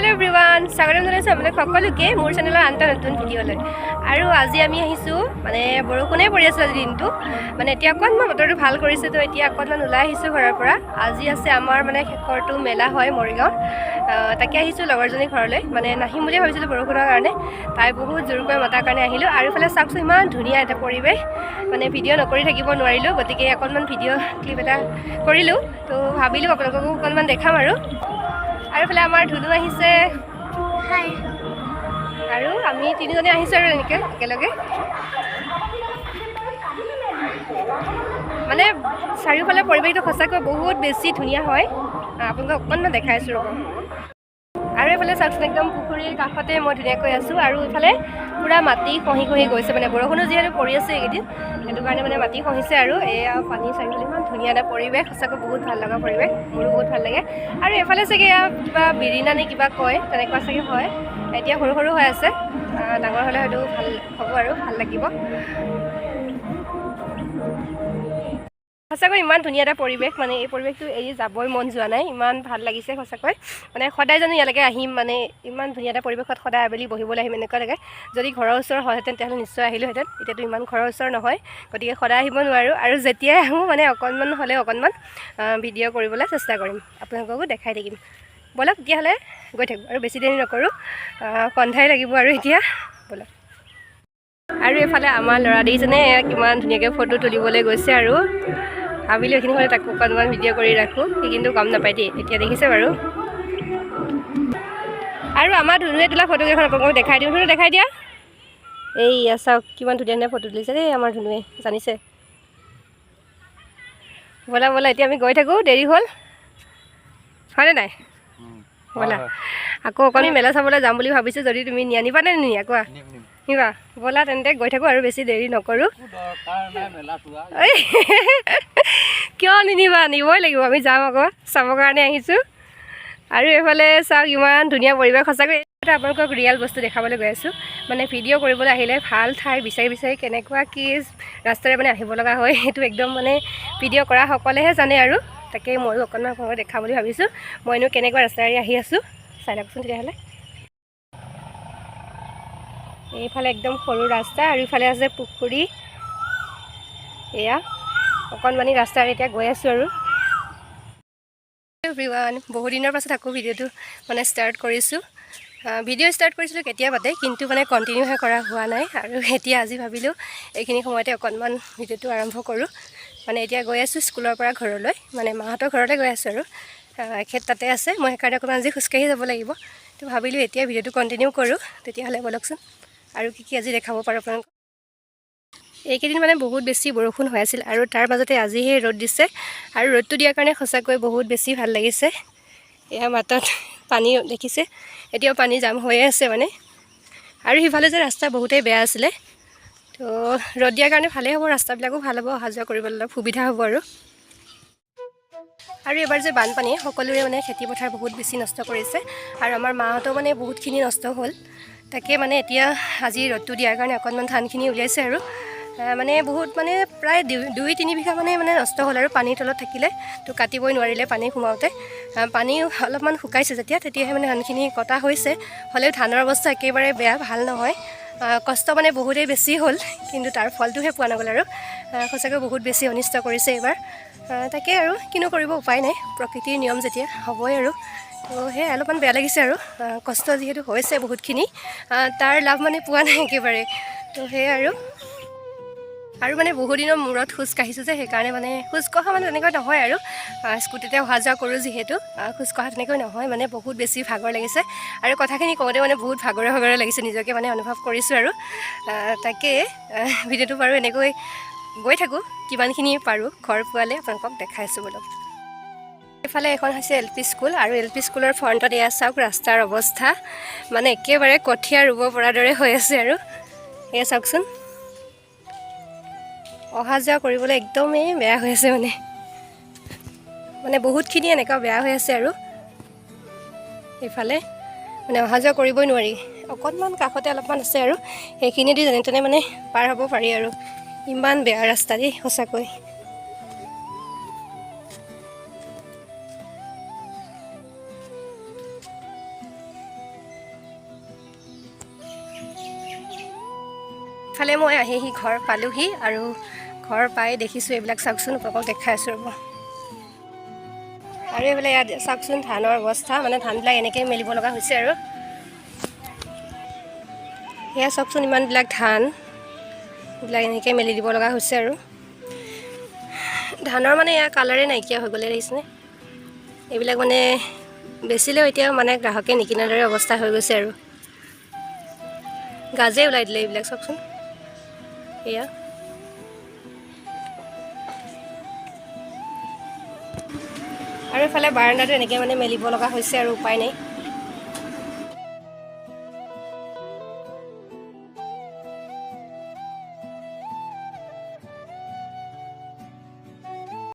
Hello everyone, স্বাগতম জনাইছো আপোনালোক সকলোকে মোৰ চেনেলৰ আনটা নতুন ভিডিঅ'লৈ। আৰু আজি আমি আহিছো মানে বৰষুণে পৰি আছিল আজি দিনটো মানে এতিয়া অকণমান বতৰটো ভাল কৰিছে তো এতিয়া অকণমান ওলাই আহিছো ঘৰৰ পৰা। আজি আছে আমাৰ মানে শেষৰটো মেলা হয় মৰিগাঁও, তাকে আহিছো লগৰজনী ঘৰলৈ মানে নাহিম বুলি ভাবিছিলোঁ বৰষুণৰ কাৰণে, তাই বহুত জোৰকৈ মতাৰ কাৰণে আহিলোঁ। আৰু ইফালে চাওকচোন ইমান ধুনীয়া এটা পৰিৱেশ, মানে ভিডিঅ' নকৰি থাকিব নোৱাৰিলোঁ, গতিকে অকণমান ভিডিঅ' ক্লিপ এটা কৰিলোঁ। তো ভাবিলোঁ আপোনালোককো অকণমান দেখাম আৰু ইফালে আমাৰ ধুনু আহিছে। হাই। আৰু আমি তিনিজনে আহিছোঁ আৰু এনেকৈ একেলগে মানে চাৰিওফালে পৰিৱেশটো সঁচাকৈ বহুত বেছি ধুনীয়া হয়। আপোনালোকক অকণমান দেখাইছোঁ ৰ'ব। আৰু এইফালে চাওকচোন একদম পুখুৰীৰ কাষতে মই ধুনীয়াকৈ আছোঁ আৰু এইফালে পূৰা মাটি খহি খহি গৈছে, মানে বৰষুণো যিহেতু পৰি আছে এইকেইদিন সেইটো কাৰণে মানে মাটি খহিছে। আৰু এয়া পানী চাৰিওফালে ইমান ধুনীয়া এটা পৰিৱেশ, সঁচাকৈ বহুত ভাল লগা পৰিৱেশ, মোৰো বহুত ভাল লাগে। আৰু এইফালে চাগে এয়া কিবা বিৰিণা নে কিবা কয় তেনেকুৱা চাগে হয়, এতিয়া সৰু সৰু হৈ আছে, ডাঙৰ হ'লে হয়তো ভাল হ'ব আৰু ভাল লাগিব। সঁচাকৈ ইমান ধুনীয়া এটা পৰিৱেশ, মানে এই পৰিৱেশটো এৰি যাবই মন যোৱা নাই, ইমান ভাল লাগিছে সঁচাকৈ। মানে সদায় জানো ইয়ালৈকে আহিম, মানে ইমান ধুনীয়া এটা পৰিৱেশত সদায় আবেলি বহিবলৈ আহিম এনেকুৱা লাগে। যদি ঘৰৰ ওচৰ হয়হেঁতেন তেতিয়াহ'লে নিশ্চয় আহিলোঁহেঁতেন, এতিয়াতো ইমান ঘৰৰ ওচৰ নহয়, গতিকে সদায় আহিব নোৱাৰোঁ। আৰু যেতিয়াই আহোঁ মানে অকণমান হ'লেও অকণমান ভিডিঅ' কৰিবলৈ চেষ্টা কৰিম, আপোনালোককো দেখাই থাকিম। ব'লক তেতিয়াহ'লে গৈ থাকোঁ আৰু বেছি দেৰি নকৰোঁ, সন্ধিয়াই লাগিব আৰু এতিয়া ব'লক। আৰু এইফালে আমাৰ ল'ৰা দুইজনে কিমান ধুনীয়াকৈ ফটো তুলিবলৈ গৈছে আৰু ভাবিলোঁ এইখিনি হ'লে তাকো অকণমান ভিডিঅ' কৰি ৰাখোঁ, সি কিন্তু গম নাপায় দেই, এতিয়া দেখিছে বাৰু। আৰু আমাৰ ধুনুৱে তোলা ফটোকেইখন আপোনালোকক দেখাই দিওঁ, ধুনু দেখাই দিয়া। এই চাওক কিমান ধুনীয়া ধুনীয়া ফটো তুলিছে দেই আমাৰ ধুনুৱে, জানিছে। ব'লা ব'লা এতিয়া আমি গৈ থাকোঁ, দেৰি হ'ল হয়নে নাই? ব'লা আকৌ অকণ মেলা চাবলৈ যাম বুলি ভাবিছোঁ, যদি তুমি নিবা নে নিয়া কোৱা? নিবা, ব'লা তেন্তে গৈ থাকোঁ আৰু বেছি দেৰি নকৰোঁ। কিয় নিনিবা, নিবই লাগিব, আমি যাম আকৌ চাবৰ কাৰণে আহিছোঁ। আৰু এইফালে চাওক ইমান ধুনীয়া পৰিৱেশ, সঁচাকৈ এটা আপোনালোকক ৰিয়েল বস্তু দেখাবলৈ গৈ আছোঁ। মানে ভিডিঅ' কৰিবলৈ আহিলে ভাল ঠাই বিচাৰি বিচাৰি কেনেকুৱা কি ৰাস্তাৰে মানে আহিব লগা হয়, সেইটো একদম মানে ভিডিঅ' কৰা সকলেহে জানে। আৰু তাকে ময়ো অকণমান সময় দেখাম বুলি ভাবিছোঁ, মইনো কেনেকুৱা ৰাস্তাৰে আহি আছোঁ চাই লওকচোন তেতিয়াহ'লে। এইফালে একদম সৰু ৰাস্তা আৰু ইফালে আছে পুখুৰী, এয়া অকণমানি ৰাস্তাৰে এতিয়া গৈ আছোঁ। আৰু এভৰিৱান, বহু দিনৰ পাছত আকৌ ভিডিঅ'টো মানে ষ্টাৰ্ট কৰিছোঁ। ভিডিঅ' ষ্টাৰ্ট কৰিছিলোঁ কেতিয়াবাতে, কিন্তু মানে কণ্টিনিউহে কৰা হোৱা নাই। আৰু এতিয়া আজি ভাবিলোঁ এইখিনি সময়তে অকণমান ভিডিঅ'টো আৰম্ভ কৰোঁ। মানে এতিয়া গৈ আছোঁ স্কুলৰ পৰা ঘৰলৈ, মানে মাহঁতৰ ঘৰতে গৈ আছোঁ আৰু এখেত তাতে আছে, মই সেইকাৰণে অকণমান আজি খোজকাঢ়ি যাব লাগিব। তো ভাবিলোঁ এতিয়া ভিডিঅ'টো কণ্টিনিউ কৰোঁ, তেতিয়াহ'লে ব'লকচোন আৰু কি কি আজি দেখাব পাৰোঁ আপোনালোকক। এইকেইদিন মানে বহুত বেছি বৰষুণ হৈ আছিল আৰু তাৰ মাজতে আজিহে ৰ'দ দিছে, আৰু ৰ'দটো দিয়াৰ কাৰণে সঁচাকৈ বহুত বেছি ভাল লাগিছে। এয়া মাতত পানী দেখিছে, এতিয়াও পানী জাম হৈয়ে আছে মানে। আৰু সিফালে যে ৰাস্তা বহুতেই বেয়া আছিলে, তো ৰ'দ দিয়াৰ কাৰণে ভালেই হ'ব, ৰাস্তাবিলাকো ভাল হ'ব, অহা যোৱা কৰিবলৈ অলপ সুবিধা হ'ব। আৰু এবাৰ যে বানপানীয়ে সকলোৰে মানে খেতিপথাৰ বহুত বেছি নষ্ট কৰিছে, আৰু আমাৰ মাহঁতেও মানে বহুতখিনি নষ্ট হ'ল। তাকে মানে এতিয়া আজি ৰ'দটো দিয়াৰ কাৰণে অকণমান ধানখিনি উলিয়াইছে আৰু মানে বহুত মানে প্ৰায় 2-3 বিঘা মানে নষ্ট হ'ল আৰু পানীৰ তলত থাকিলে, তো কাটিবই নোৱাৰিলে পানী সোমাওঁতে। পানী অলপমান শুকাইছে তেতিয়াহে মানে ধানখিনি কটা হৈছে, হ'লেও ধানৰ অৱস্থা একেবাৰে বেয়া, ভাল নহয়। কষ্ট মানে বহুতেই বেছি হ'ল, কিন্তু তাৰ ফলটোহে পোৱা নগ'ল। আৰু সঁচাকৈ বহুত বেছি অনিষ্ট কৰিছে এইবাৰ। তাকে আৰু কিনো কৰিব, উপায় নাই, প্ৰকৃতিৰ নিয়ম যেতিয়া হ'বই। আৰু তো সেয়াই অলপমান বেয়া লাগিছে, আৰু কষ্ট যিহেতু হৈছে বহুতখিনি, তাৰ লাভ মানে পোৱা নাই একেবাৰে। তো সেয়াই আৰু মানে বহুদিনৰ মূৰত খোজ কাঢ়িছোঁ যে, সেইকাৰণে মানে খোজ কঢ়া মানে তেনেকৈ নহয় আৰু স্কুটিতে অহা যোৱা কৰোঁ যিহেতু, খোজ কঢ়া তেনেকৈ নহয়, মানে বহুত বেছি ভাগৰ লাগিছে। আৰু কথাখিনি কওঁতে মানে বহুত ভাগৰে লাগিছে, নিজকে মানে অনুভৱ কৰিছোঁ। আৰু তাকে ভিডিঅ'টো বাৰু এনেকৈ গৈ থাকোঁ, কিমানখিনি পাৰোঁ ঘৰ পোৱালে আপোনালোকক দেখাইছোঁ বোলক। এইফালে এখন হৈছে LP স্কুল, আৰু LP স্কুলৰ ফ্ৰণ্টত এয়া চাওক ৰাস্তাৰ অৱস্থা, মানে একেবাৰে কঠীয়া ৰুব পৰা দৰে হৈ আছে। আৰু এয়া চাওকচোন, অহা যোৱা কৰিবলৈ একদমেই বেয়া হৈ আছে, মানে বহুতখিনি এনেকুৱা বেয়া হৈ আছে। আৰু এইফালে মানে অহা যোৱা কৰিবই নোৱাৰি, অকণমান কাষতে অলপমান আছে, আৰু সেইখিনিয়েদি যেনে তেনে মানে পাৰ হ'ব পাৰি। আৰু ইমান বেয়া ৰাস্তা দেই সঁচাকৈ। ফালে মই আহি ঘৰ পালোহি আৰু ঘৰ পাই দেখিছোঁ এইবিলাক চাওকচোন আপোনালোকক দেখাই আছোঁ ৰ'ব আৰু এইফালে ইয়াত চাওকচোন ধানৰ অৱস্থা মানে ধানবিলাক এনেকৈ মেলিব লগা হৈছে আৰু এয়া চাওকচোন ইমানবিলাক ধান এইবিলাক এনেকৈ মেলি দিব লগা হৈছে আৰু ধানৰ মানে ইয়াৰ কালাৰে নাইকিয়া হৈ গ'লে দেখিছেনে এইবিলাক মানে বেচিলেও এতিয়া মানে গ্ৰাহকে নিকিনাৰ দৰে অৱস্থা হৈ গৈছে আৰু গাজে ওলাই দিলে এইবিলাক চাওকচোন এয়া আৰু এইফালে বাৰাণ্ডাটো এনেকৈ মানে মেলিব লগা হৈছে আৰু উপায় নাই